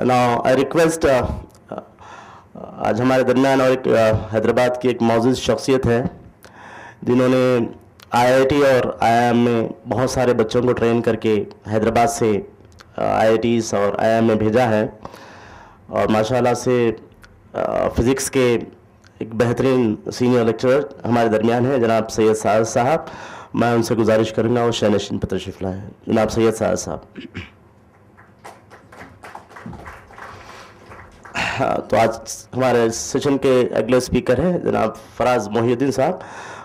Now I request आज हमारे दरमियान और एक हैदराबाद की एक मौजूद शख्सियत है जिन्होंने आईआईटी और आईआईएम में बहुत सारे बच्चों को ट्रेन करके हैदराबाद से आईआईटीज़ और आईआईएम में भेजा है और माशाल्लाह से फ़िज़िक्स के एक बेहतरीन सीनियर लेक्चरर हमारे दरमियान है जनाब सैयद साद साहब। मैं उनसे गुजारिश करूँगा वो शैनशीन पर तशरीफ़ लाएँ। जनाब सैयद साद साहब। तो आज हमारे सेशन के अगले स्पीकर हैं जनाब फराज मोहिउद्दीन साहब।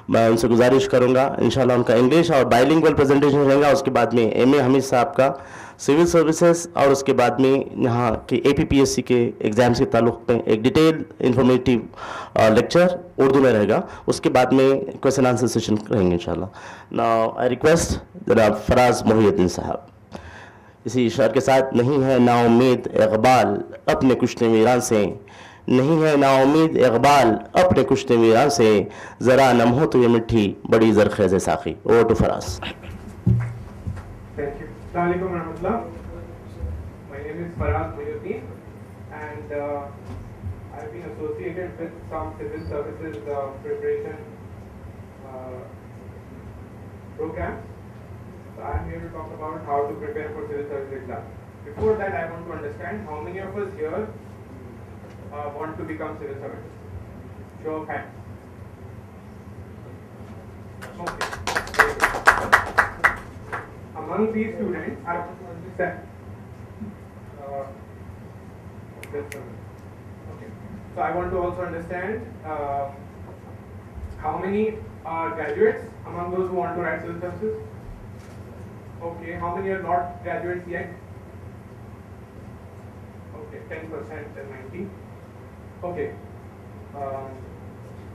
मैं उनसे गुजारिश करूंगा इंशाल्लाह उनका इंग्लिश और बाइलिंगुअल प्रेजेंटेशन रहेगा। उसके बाद में एमए हमीद साहब का सिविल सर्विसेज और उसके बाद में यहाँ के एपीपीएससी के एग्ज़ाम्स के ताल्लुक़ में एक डिटेल इंफॉर्मेटिव लेक्चर उर्दू में रहेगा। उसके बाद में क्वेश्चन आंसर सेशन रहेंगे इंशाल्लाह। नाउ आई रिक्वेस्ट जनाब फराज मोहिउद्दीन साहब। इसी इशार के साथ नहीं है नाउम्मीद इकबाल अपने कुश्ते वीरान से, नहीं है नाउम्मीद इकबाल अपने कुश्ते वीरान से, ज़रा नम हो तो ये मिट्टी बड़ी ज़रख़ेज़ साखी। Over to Faraz. Thank you. Assalamualaikum warahmatullah. My name is Faraz Mohiuddin and I've been associated with some civil services preparation programs. So I'm here to talk about how to prepare for civil service exam. Before that, I want to understand how many of us here want to become civil servants. Show of hands. Okay. Among these students, I've said, okay. So I want to also understand how many are graduates among those who want to write civil services. Okay, how many are not graduates yet? Okay, 10% and 90. Okay,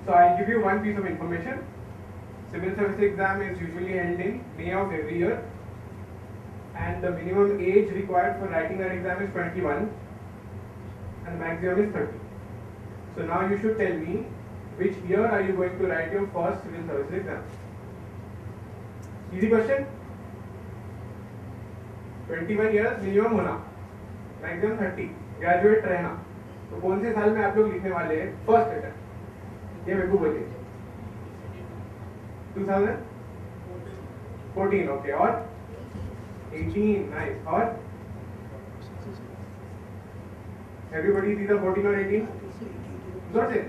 so I'll give you one piece of information. Civil service exam is usually held in May of every year, and the minimum age required for writing that exam is 21, and the maximum is 30. So now you should tell me which year are you going to write your first civil service exam? Easy question. 21 years minimum होना, maximum 30, graduate रहना। तो कौन से साल में आप लोग लिखने वाले हैं फर्स्ट अटेम्प्ट? ये मेरे को बोलिए। 2014, ओके। और 18, नाइस। और everybody is either 14 or 18? Not it.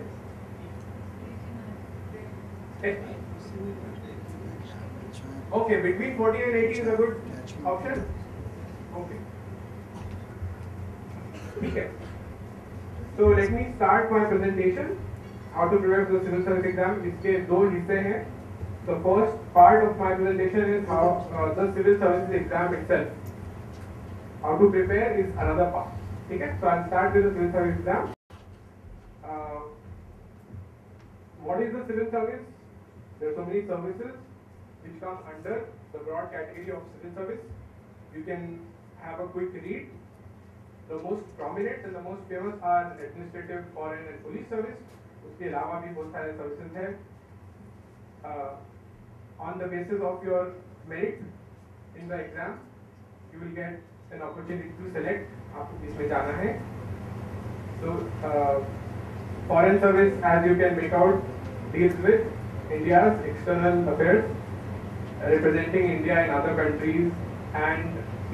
Okay, between 14 and 18 is a good option. Okay. Okay. So let me start my presentation. How to prepare for the civil service exam. इसके दो हिस्से हैं. The first part of my presentation is how the civil services exam itself. How to prepare is another part. Okay. So I'll start with the civil service exam. What is the civil service? There are so many services which come under the broad category of civil service. You can have a quick read. The most prominent and the most famous are administrative, foreign and police service. उसके अलावा भी बहुत सारे services हैं. On the basis of your merit in the exam, you will get an opportunity to select आपको किसमें जाना है. So foreign service, as you can make out, deals with India's external affairs, representing India in other countries and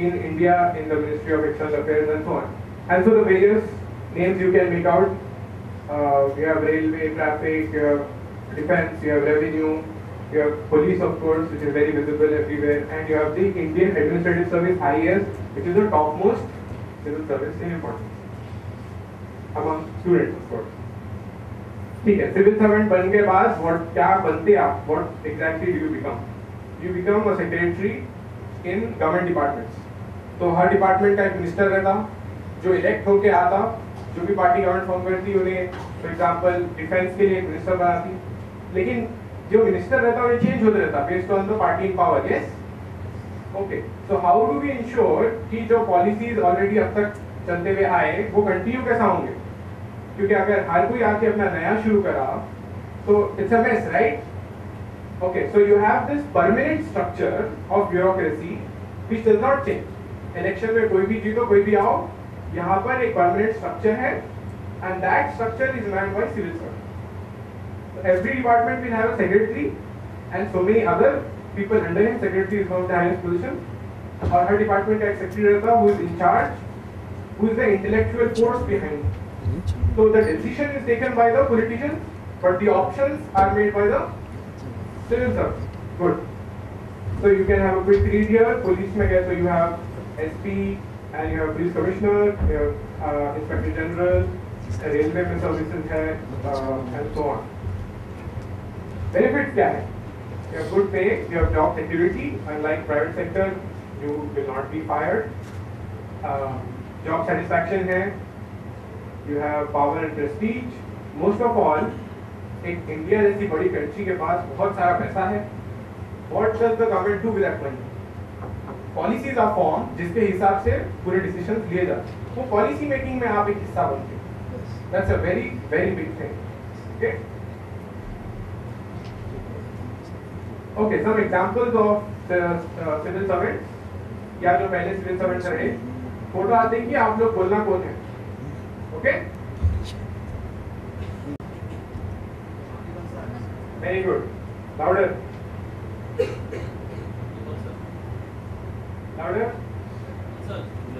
in India in the Ministry of External Affairs and so on. And so the various names you can make out, you have railway, traffic, you have defense, you have revenue, you have police of course, which is very visible everywhere, and you have the Indian Administrative Service IAS, which is the topmost civil service in importance among students of course. ठीक है, civil servant बन के बाद क्या बनते आप? What exactly do you become? You become a secretary in government departments. तो हर department का एक मिनिस्टर रहता जो इलेक्ट होके आता जो भी पार्टी गवर्नमेंट फॉर्म करती उन्हें फॉर एग्जांपल डिफेंस के लिए एक मिनिस्टर बनाती, लेकिन जो मिनिस्टर रहता है उन्हें चेंज होते रहता based on the party in power. Yes, okay. So how do we ensure कि जो पॉलिसीज ऑलरेडी अब तक चलते हुए आए वो कंटिन्यू कैसा होंगे, क्योंकि अगर हर कोई आके अपना नया शुरू करा तो it's a mess, right? Okay, so you have this permanent structure of bureaucracy which does not change. Election में कोई भी जीतो कोई भी आओ, यहाँ पर एक permanent structure है, and that structure is run by civil servants. So every department will have a secretary and so many other people under him. Secretary is one of the highest position. और हर department का एक secretary रहता है who is in charge, who is the intellectual force behind. So the decision is taken by the politicians, but the options are made by the civil service. Good. So you can have a quick read here. Police में गए तो you have SP and you have police commissioner, you have inspector general, railway में services है and so on. Benefits क्या है? You have good pay, you have job security. Unlike private sector, you will not be fired. Job satisfaction है. You have power and prestige. Most of all, एक India जैसी बड़ी country के पास बहुत सारा पैसा है. What does the government do with that money? Policies are formed जिसके हिसाब से पूरे डिसीजंस लिए जाते हैं. वो पॉलिसी मेकिंग में आप एक हिस्सा बनते हैं. That's a very very big thing. Okay. Okay, some examples of the civil servants. या जो पहले civil servants रहे, फोटो आते हैं कि आप लोग बोलना कौन है. Okay. Very good. Louder. Louder.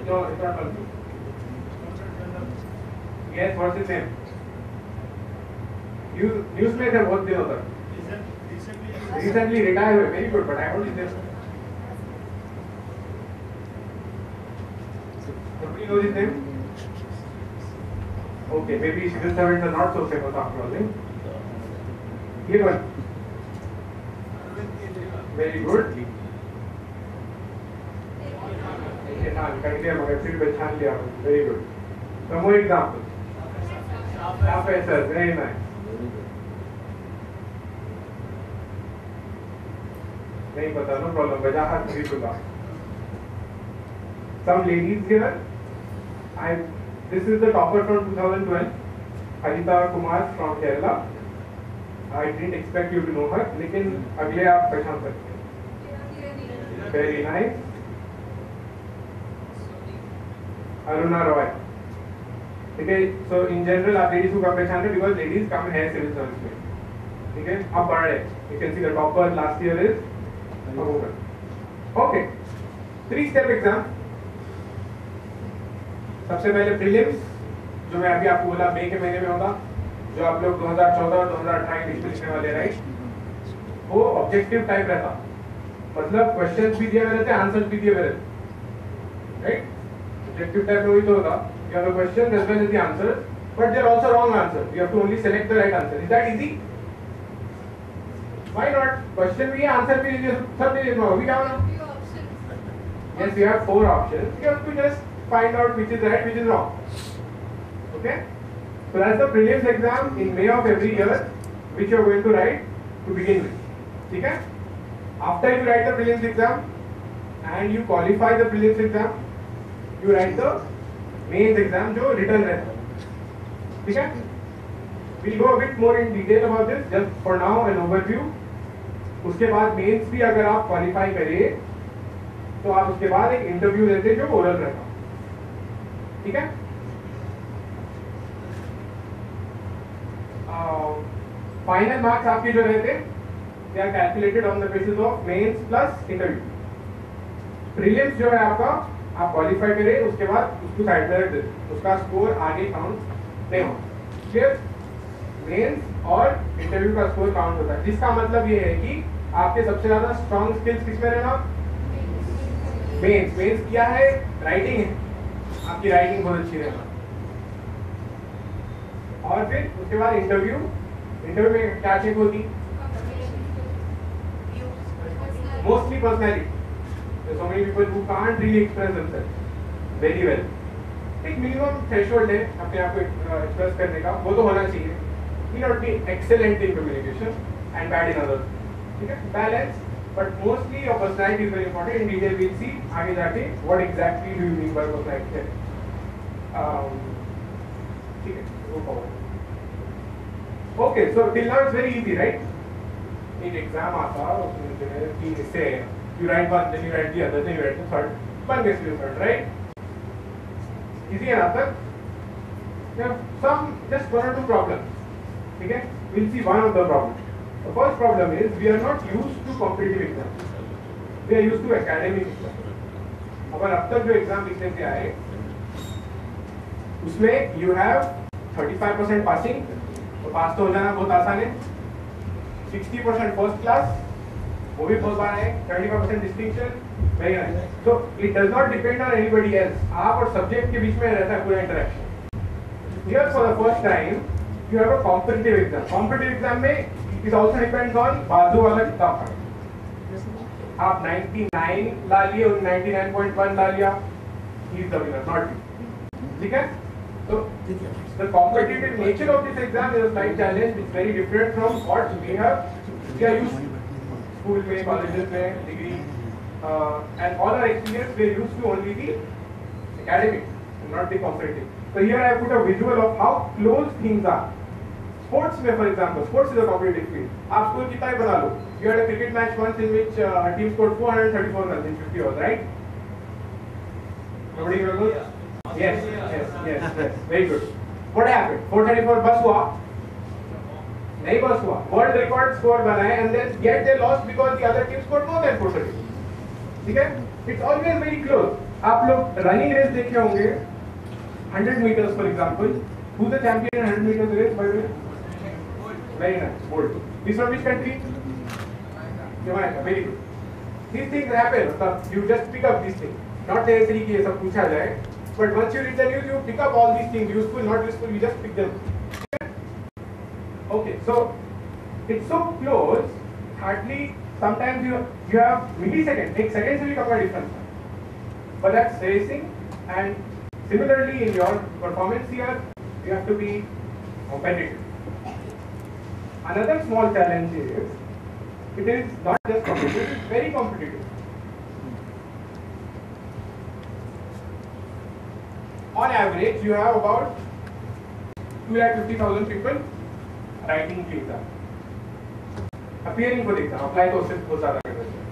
No, it's not possible. Yes, what's his name? News में थे बहुत दिनों तक. Recently retired हुए. Very good, but I don't know his name. Nobody knows his name? Okay, maybe civil servants are not so famous after all. Here one. Very good. Very good. Some more examples. Professor, very nice. नहीं पता, no problem. वजाहत नहीं दूँगा. Some ladies here. This is the topper from 2012. Harita Kumar from Kerala. I didn't expect you to know her, लेकिन अगले आप पहचान सकते हैं. Very nice. Aruna Roy. ठीक है. So in general आप ladies को कम पहचान रहे because ladies कम है civil service में. ठीक है. आप बढ़ रहे. You can see the topper last year is a woman. Okay. 3-step exam. सबसे पहले prelims जो मैं अभी आपको बोला मई के महीने में होगा, जो आप लोग 2014 और 2028 में लिखने वाले, राइट? वो ऑब्जेक्टिव टाइप रहता, मतलब क्वेश्चंस भी दिए हुए रहते, आंसर्स भी दिए हुए रहते, राइट? ऑब्जेक्टिव टाइप में वही तो होगा, you have the question as well as the answer, but there are also wrong answers. You have to only select the right answer. Is that easy? Why not? Question भी है, answer भी है, सब दे देना होगा. क्या होना? Yes, you have 4 options. You have to just find out which is right, which is wrong. Okay? So that's the prelims exam in May of every year, which you are going to write to begin with. ठीक है? After you write the prelims exam and you qualify the prelims exam, you write the mains exam जो written रहता है. ठीक है? We'll go a bit more in detail about this. Just for now an overview. उसके बाद mains भी अगर आप क्वालिफाई करें तो आप उसके बाद एक इंटरव्यू देते जो ओरल रहता. ठीक है? फाइनल मार्क्स आपके जो रहते they are calculated on the basis of mains plus interview. Prelims जो है आपका, आप क्वालिफाई करें उसके बाद उसको साइड में रख दे, उसका स्कोर आगे काउंट नहीं होगा. क्लियर? मेंस और इंटरव्यू का स्कोर काउंट होता है, जिसका मतलब ये है कि आपके सबसे ज्यादा स्ट्रॉन्ग स्किल्स किसमें रहना? मेंस. मेंस क्या है? राइटिंग है. आपकी राइटिंग बहुत अच्छी रहना. और फिर उसके बाद इंटरव्यू. इंटरव्यू में क्या चेक होती? Mostly personality. So many people who can't really express themselves very well. एक मिनिमम थ्रेशोल्ड है अपने आप को एक्सप्रेस करने का, वो तो होना चाहिए. You not be excellent in communication and bad in others. ठीक है, balance, but mostly your personality is very important. In detail we'll see आगे जाके what exactly do you mean by personality. ठीक है, go forward. Okay, so till now it's very easy, right? एक exam आता उसमें जो है तीन हिस्से हैं, you write one, then you write the other, then you write the third, one gets you third, right? Easy enough, sir. There are some just one or two problems. ठीक है, we'll see one of the problems. The first problem is we are not used to competitive exams. We are used to academic exams. अगर अब तक जो exam लिखने से आए उसमें you have 35% passing, तो पास तो हो जाना बहुत आसान है. 60% फर्स्ट क्लास, वो भी बहुत बार है. 75% distinction, very nice. So it does not depend on anybody else. आप और सब्जेक्ट के बीच में रहता है पूरा interaction. Here for the first time you have a competitive exam. Competitive exam में it also depends on बाजू वाला कितना पढ़े. आप 99 ला लिए और 99.1 ला लिया, he is the winner, not you. ठीक है? So the competitive nature of this exam is a slight challenge. It's very different from what we are used to. School में, colleges में, degree, and all our experience we are used to only the academic, not the competitive. So here I put a visual of how close things are. Sports में, for example, sports is a competitive field. आप score कितना ही बना लो. You had a cricket match once in which a team scored 434 runs in 50 overs, right? Nobody remembers? Yes, very good. What happened? 434 बस हुआ? नहीं बस हुआ. World record score बनाए and then yet they lost because the other team scored more than 434. ठीक है? It's always very close. आप लोग running race देखे होंगे, 100 meters for example. Who's the champion in 100 meters race by the way? Very nice, Bolt. He's from which country? Jamaica. Very good. These things happen. You just pick up these things. Not necessarily कि ये सब पूछा जाए. But once you read the news, you pick up all these things, useful, not useful, you just pick them. Okay, so it's so close, hardly, sometimes you have milliseconds, take seconds to become a difference. But that's racing, and similarly in your performance here, you have to be competitive. Another small challenge is, it is not just competitive, it's very competitive. On average, you have about 250,000 people writing the exam, appearing for the exam. Apply तो उससे बहुत ज़्यादा करना चाहिए.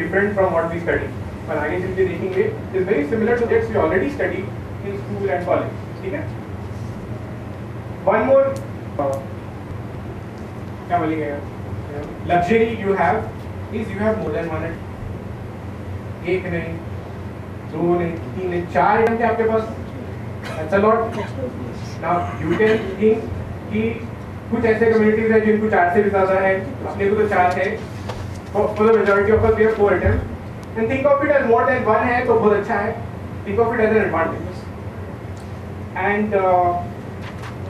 Different from what we study. पर आगे चल के देखेंगे, is very similar to that we already studied in school and college. ठीक है? One more, क्या बोलेंगे? Luxury you have is you have more than one. एक नहीं, दो नहीं, तीन नहीं, चार घंटे आपके पास. That's a lot. Now you can think कि कुछ ऐसे कम्युनिटीज हैं जिनको चार से भी ज़्यादा है, अपने को तो चार है. For the majority of us we have 4 attempts. And think of it as more than one है तो बहुत अच्छा है. Think of it as an advantage. And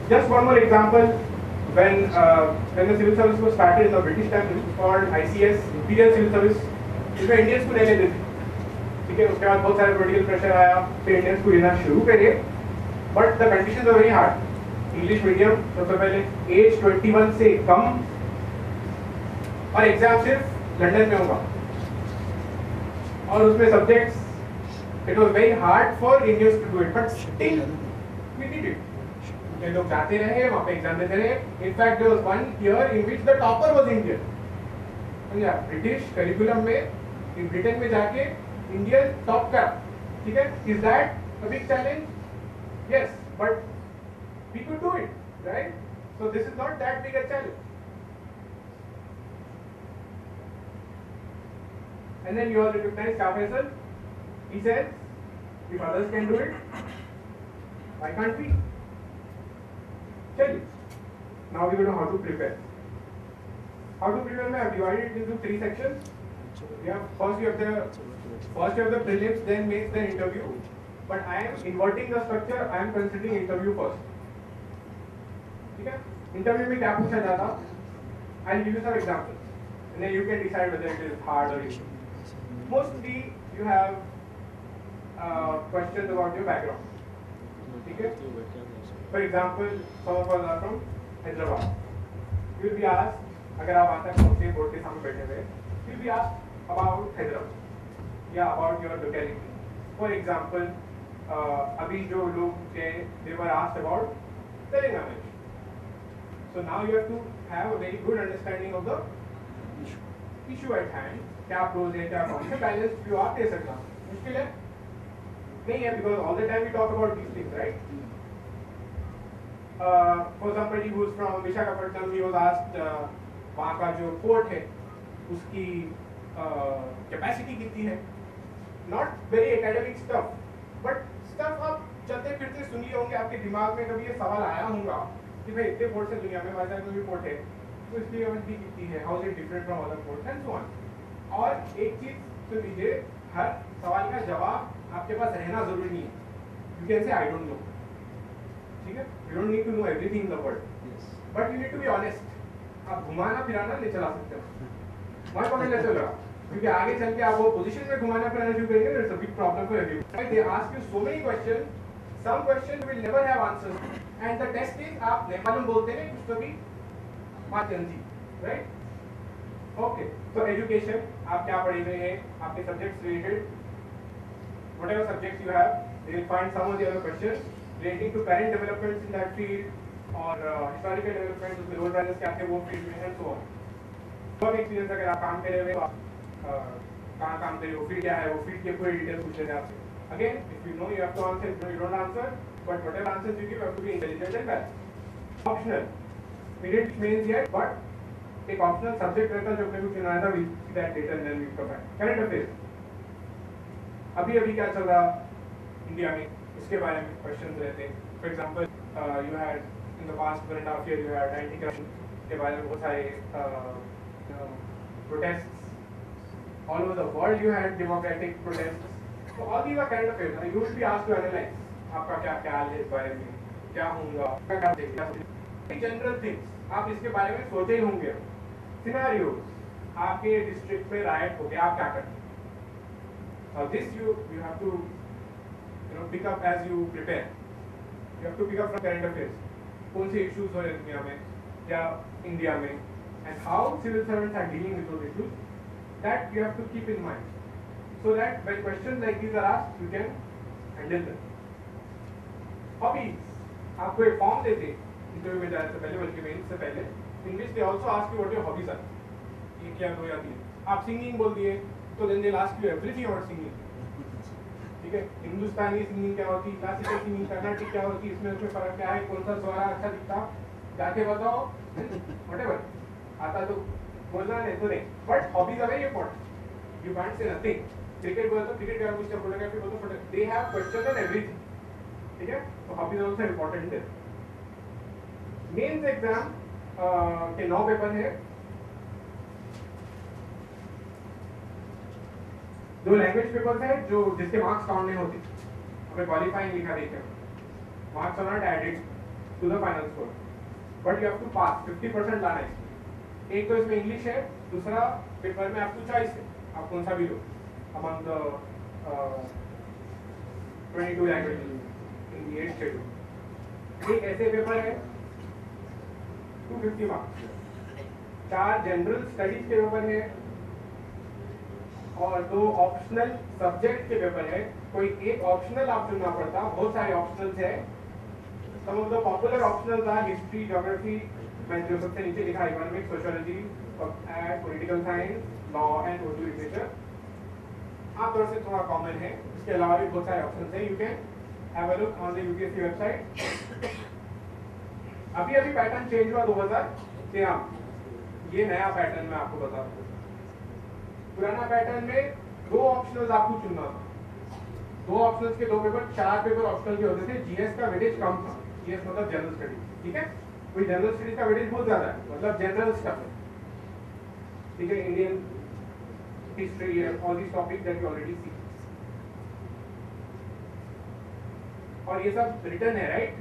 just one more example. When the civil service was started in the British time, it was called ICS, Imperial Civil Service. इसमें Indians को नहीं लेते थे. ठीक है, उसके बाद बहुत सारे पॉलिटिकल प्रेशर आया, फिर इंडियंस को लेना शुरू करे. But the conditions are very hard. English medium सबसे पहले, एज 21 से कम, और एग्जाम सिर्फ लंदन में होगा, और उसमें subjects. It was very hard for Indians to do it, but still we did it. ये लोग जाते रहे, वहाँ पे एग्जाम देते रहे. In fact there was one year in which the topper was Indian. समझा? ब्रिटिश करिकुलम में इन ब्रिटेन में जाके इंडियन टॉप का. ठीक है, is that a big challenge? Yes, but we could do it, right? So this is not that big a challenge. And then you all recognize Shah Faisal. He says, if others can do it, why can't we? Tell you. Now we will know how to prepare. How to prepare? I have divided it into 3 sections. We have first you have the prelims, then makes the interview. But I am inverting the structure. I am considering interview first. ठीक है, interview में क्या पूछा जाता? I'll give you some examples, and then you can decide whether it is hard or easy. Mostly you have questions about your background. ठीक है? For example, some of us are from Hyderabad. You will be asked, अगर आप आता है board के सामने बैठे हुए, you will be asked about Hyderabad, या about your locality. For example, अभी जो लोग थे, they were asked about Telangana. So now you have to have a very good understanding of the issue at hand. क्या pros है, क्या cons है, balance view आप दे सकना. मुश्किल है? नहीं है, because all the time we talk about these things, right? For somebody who is from Visakhapatnam, he was asked वहाँ का जो port है, उसकी capacity कितनी है? Not very academic stuff, but stuff आप चलते फिरते सुन लिए होंगे, आपके दिमाग में कभी ये सवाल आया होगा कि भाई इतने पोर्ट से दुनिया में वाइजैक में भी पोर्ट है, तो इसकी कैपेसिटी कितनी है, how is it different from other ports and so on. और एक चीज सुन लीजिए, हर सवाल का जवाब आपके पास रहना जरूरी नहीं है. You can say I don't know, ठीक है? You don't need to know everything in the world, but you need to be honest. आप घुमाना फिराना ले चला सकते हो, वहाँ पकड़ ले चलेगा, क्योंकि आगे चल के आप वो पोजीशन में घुमाना फिराना शुरू करेंगे, it's a big problem for everyone. They ask you so many question, some questions will never have answers, and the test is आप नहीं मालूम बोलते हैं कुछ तो भी बात जानती, right? Okay, so education, आप क्या पढ़े हुए हैं, आपके subjects related, whatever subjects you have, you will find some of the other questions relating to current developments in that field or historical developments, उसमें road rises क्या थे वो field में, and so on. work experience अगर आप काम कर रहे हो, कहाँ काम कर रहे हो, field क्या है, वो field के पूरे details पूछ रहे हैं आपसे. Again, if you know, you have to answer. If you don't answer, but whatever answers you give, you have to be intelligent and balanced. Optional. We didn't means yet, but एक optional subject रहता है जो अपने को चुनाया था. We'll see that later and then we'll come back. Current affairs. अभी क्या चल रहा इंडिया में, इसके बारे में questions रहते हैं. For example, you had in the past 1.5 years you had anti-corruption के बारे में बहुत सारे protests. All over the world you had democratic protests. So all these are current affairs. You will be asked to analyze. आपका क्या ख्याल है इस बारे में, क्या होगा, क्या देखना, जनरल थिंग्स आप इसके बारे में सोचे ही होंगे. सिनेरियोस, आपके डिस्ट्रिक्ट में राइट हो गया, आप क्या करते हैं? This you have to pick up as you prepare. You have to pick up from current affairs. कौन से issues हो रहे हैं दुनिया में या इंडिया में, and how civil servants are dealing with those issues. That you have to keep in mind. So that when questions like these are asked, you can handle them. Hobbies. आपको एक form देते interview में जाने से पहले, बल्कि main से पहले, in which they also ask you what your hobbies are. एक या दो या तीन. आप सिंगिंग बोल दिए, तो then they'll ask you everything about singing. ठीक है? हिंदुस्तानी सिंगिंग क्या होती, क्लासिकल सिंगिंग, कर्नाटिक क्या होती, इसमें उसमें फर्क क्या है, कौन सा स्वर अच्छा दिखता, जाके बताओ, whatever. आता तो बोलना नहीं तो नहीं. But hobbies are very important. You can't say nothing. Cricket बोलते हो क्रिकेट का कुछ, फोटोग्राफी बोलते हो photo, they have question on everything. ठीक है? तो हॉबीज आल्सो इंपॉर्टेंट है. मेंस एग्जाम के 9 पेपर है. 2 लैंग्वेज पेपर है जो जिसके मार्क्स काउंट नहीं होते. हमें क्वालिफाइंग लिखा देखा, marks are not added to the final score, but you have to pass. 50% लाना है. एक तो इसमें इंग्लिश है, दूसरा पेपर में आपको चॉइस है, आप कौन सा भी लो among the 22 languages in the 8th schedule. एक ऐसे पेपर है 250 मार्क्स. 4 जनरल स्टडीज के पेपर है और 2 ऑप्शनल सब्जेक्ट के पेपर है. कोई एक ऑप्शनल आप चुनना पड़ता, बहुत सारे ऑप्शनल्स है. some of the popular optionals are history, geography, मैं जो सबसे नीचे लिखा है economics, sociology, political science, law and Urdu literature. आप तरफ से थोड़ा कॉमन है. इसके अलावा भी बहुत सारे ऑप्शंस हैं. You can have a look on the UPSC website. अभी पैटर्न चेंज हुआ 2013. ये नया पैटर्न मैं आपको बता दूं. पुराना पैटर्न में 2 ऑप्शनल्स आपको चुनना था. 2 ऑप्शनल्स के 2 पेपर, 4 पेपर ऑप्शनल के होते थे. जीएस का वेटेज कम था. जीएस मतलब जनरल स्टडीज. ठीक है? कोई जनरल स्टडीज का वेटेज बहुत ज्यादा है, मतलब जनरल स्टफ है. ठीक है? Indian history and all these topics that you already see. और ये सब written है, right?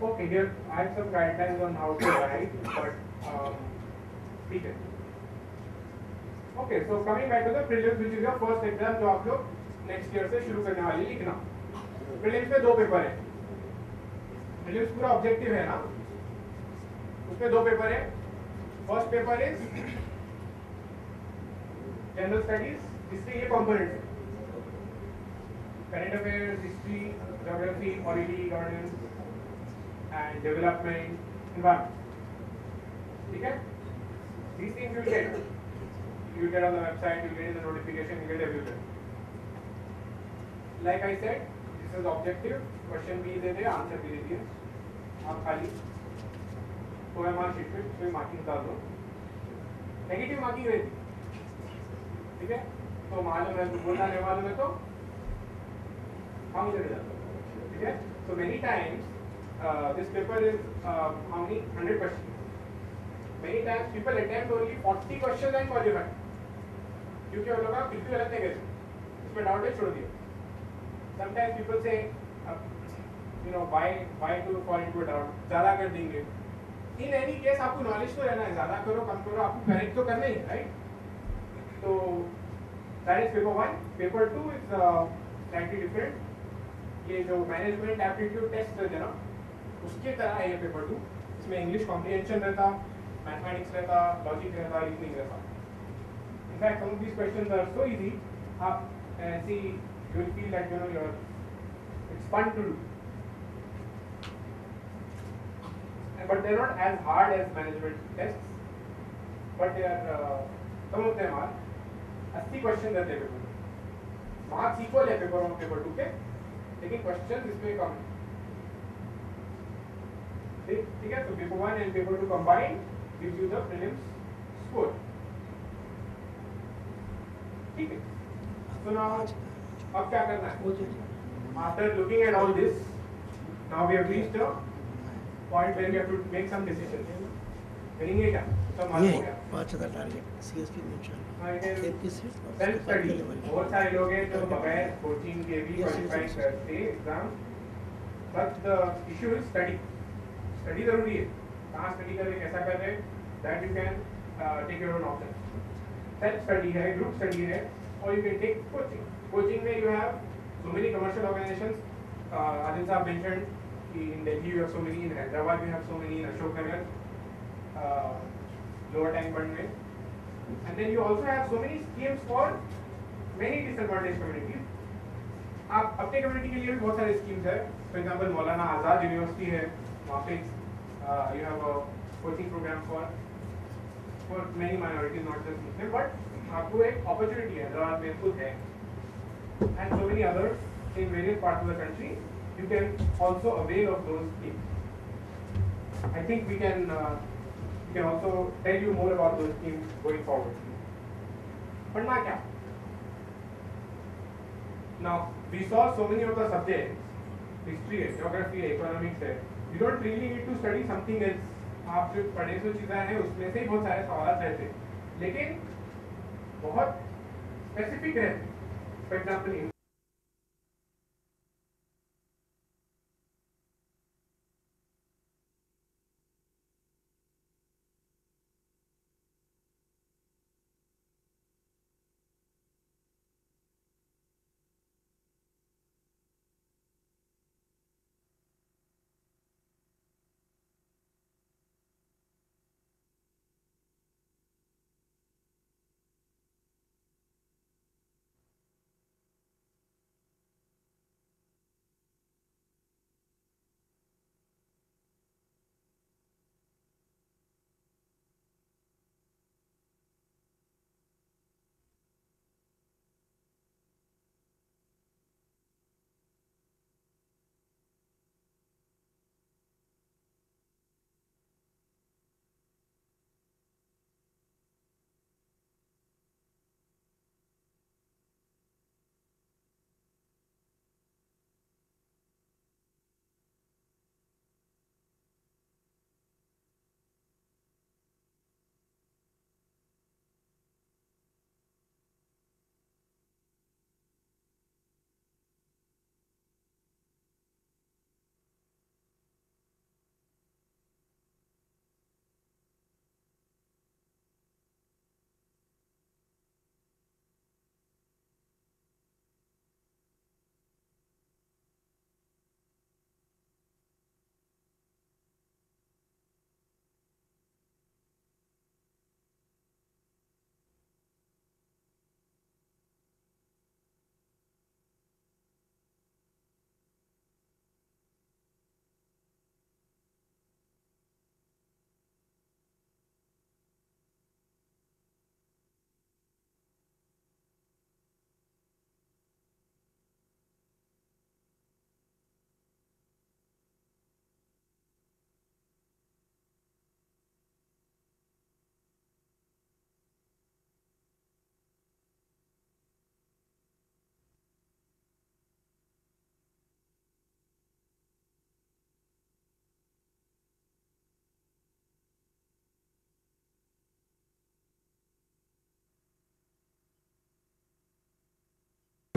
Okay, here I have some guidelines on how to write, but ठीक है. Okay, so coming back to the prelims, which is your first exam जो आप लोग next year से शुरू करने वाले लिखना. Prelims में 2 पेपर है. Prelims पूरा ऑब्जेक्टिव है ना. उसमें 2 पेपर है. First paper is general studies, जिससे ये components है. Current affairs, history, geography, polity, governance, and development, environment. ठीक है? These things you will get. You will get on the website, you will get in the notification, you will get everywhere. Like I said, this is objective. Question भी दे दे, answer भी दे दिए. आप खाली OMR sheet पे कोई marking डाल दो. Negative marking रहती. ठीक है? तो मालूम है तो बोलना नहीं मालूम है तो हम चले जाते हैं. ठीक है? So many times this paper is how many 100 questions. Many times people attempt only 40 questions and qualify. क्योंकि वो लोग बिल्कुल गलत नहीं करते. इसमें डाउट है छोड़ दिया. Sometimes people say, why to fall into a doubt? ज़्यादा कर देंगे. In any case आपको knowledge तो रहना है. ज़्यादा करो कम करो आपको correct तो करना ही है, right? So that is paper 1. Paper 2 is slightly different. ये जो management aptitude test रहते हैं ना, उसके तरह है ये paper 2. इसमें English comprehension रहता, mathematics रहता, logic रहता, reasoning रहता. In fact, some of these questions are so easy. आप see, you will feel like it's fun to do. But they're not as hard as management tests. But they are some of them are 80 questions रहते हैं paper में. Marks equal है paper 1 और paper 2 के, लेकिन question इसमें कम है. ठीक है? तो paper 1 and paper 2 combined gives you the prelims score. ठीक है? So now अब क्या करना है? After looking at all this, now we have reached a point where we have to make some decisions. Meaning ये क्या? सब मालूम हो गया. 5,000 टारगेट CSP में इंशाल्लाह. Self study. बहुत सारे लोग हैं जो बगैर कोचिंग के भी क्वालिफाई करते exam. But the issue is study. Study जरूरी है. कहाँ स्टडी कर रहे, कैसा कर रहे, that you can take your own option. Self study है, group study है, or you can take coaching. Coaching में you have so many commercial organizations. Adil साहब mentioned कि in Delhi you have so many, in Hyderabad you have so many, in Ashok Nagar, Lower Tank Bund में, and then you also have so many schemes for many disadvantaged communities. आप अपने community के लिए भी बहुत सारे schemes है. For example, Maulana Azad university है, वहाँ पे you have a coaching program for many minorities, not just Muslim, but आपको एक opportunity है, हैदराबाद में खुद है, and so many others in various parts of the country. You can also avail of those schemes. I think we can also tell you more about those schemes going forward. पढ़ना क्या? Now we saw so many of the subjects, history है, geography है, economics है. You don't really need to study something else. आप जो पढ़े सो चीज़ें हैं उसमें से ही बहुत सारे सवाल रहते हैं, लेकिन बहुत स्पेसिफिक रहते हैं. For example,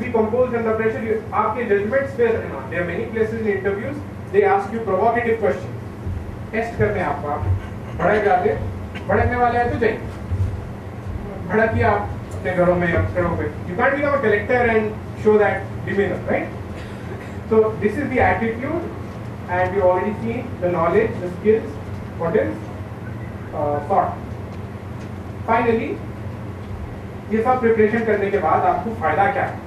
be composed under pressure. आपके judgments पे रहना. There are many places in interviews they ask you provocative questions. Test करते हैं आपको. आप भड़क जाते, भड़कने वाले हैं तो जाइए. भड़किए आप अपने घरों में, घरों पे. You can't become a collector and show that demeanor, right? So this is the attitude, and you already seen the knowledge, the skills. What is thought? Finally, ये सब प्रिपरेशन करने के बाद आपको फायदा क्या है?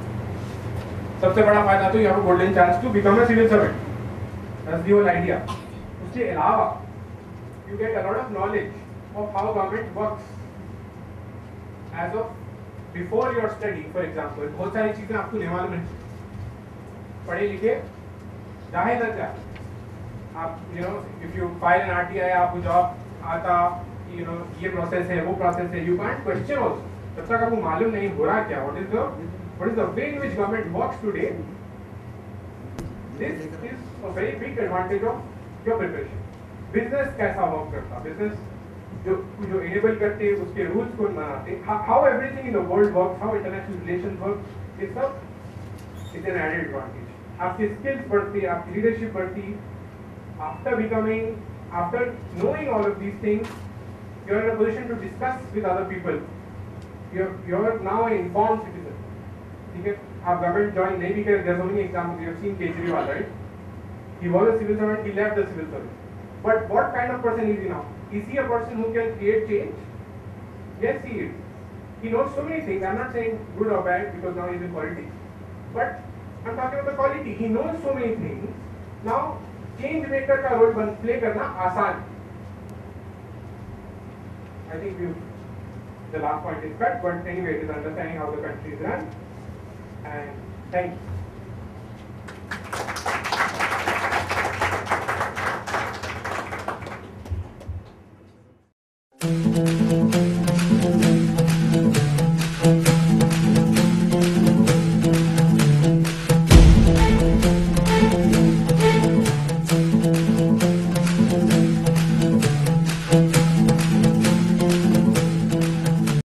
सबसे बड़ा फायदा तो you have a golden chance to become a civil servant. That's the whole idea. उसके अलावा you get a lot of knowledge of how government works as of before your study. For example, बहुत सारी चीजें आपको नहीं मालूम है. पढ़े लिखे जाहिर है क्या आप if you file an RTI, आपको जॉब आता, ये प्रोसेस है, वो प्रोसेस है. यू कांट क्वेश्चन आल्सो जब तक आपको मालूम नहीं हो रहा क्या. what is the way in which government works today. This is a very big advantage of your preparation. Business कैसा वर्क करता, business जो enable करते हैं, उसके rules को बनाते, how everything in the world works, how international relations work, ये सब is an added advantage. आपकी skills बढ़ती, आपकी leadership बढ़ती. After knowing all of these things, you are in a position to discuss with other people. You are now an informed citizen. ठीक है, आप government join नहीं भी करें. There are so many examples. You have seen Kejriwal, right? He was a civil servant. He left the civil service. But what kind of person is he now? Is he a person who can create change? Yes, he is. He knows so many things. I'm not saying good or bad because now he's in politics. But I'm talking about the quality. He knows so many things. Now, change maker का role play करना आसान. I think the last point is cut, but anyway, it is understanding how the country is run. And thank you.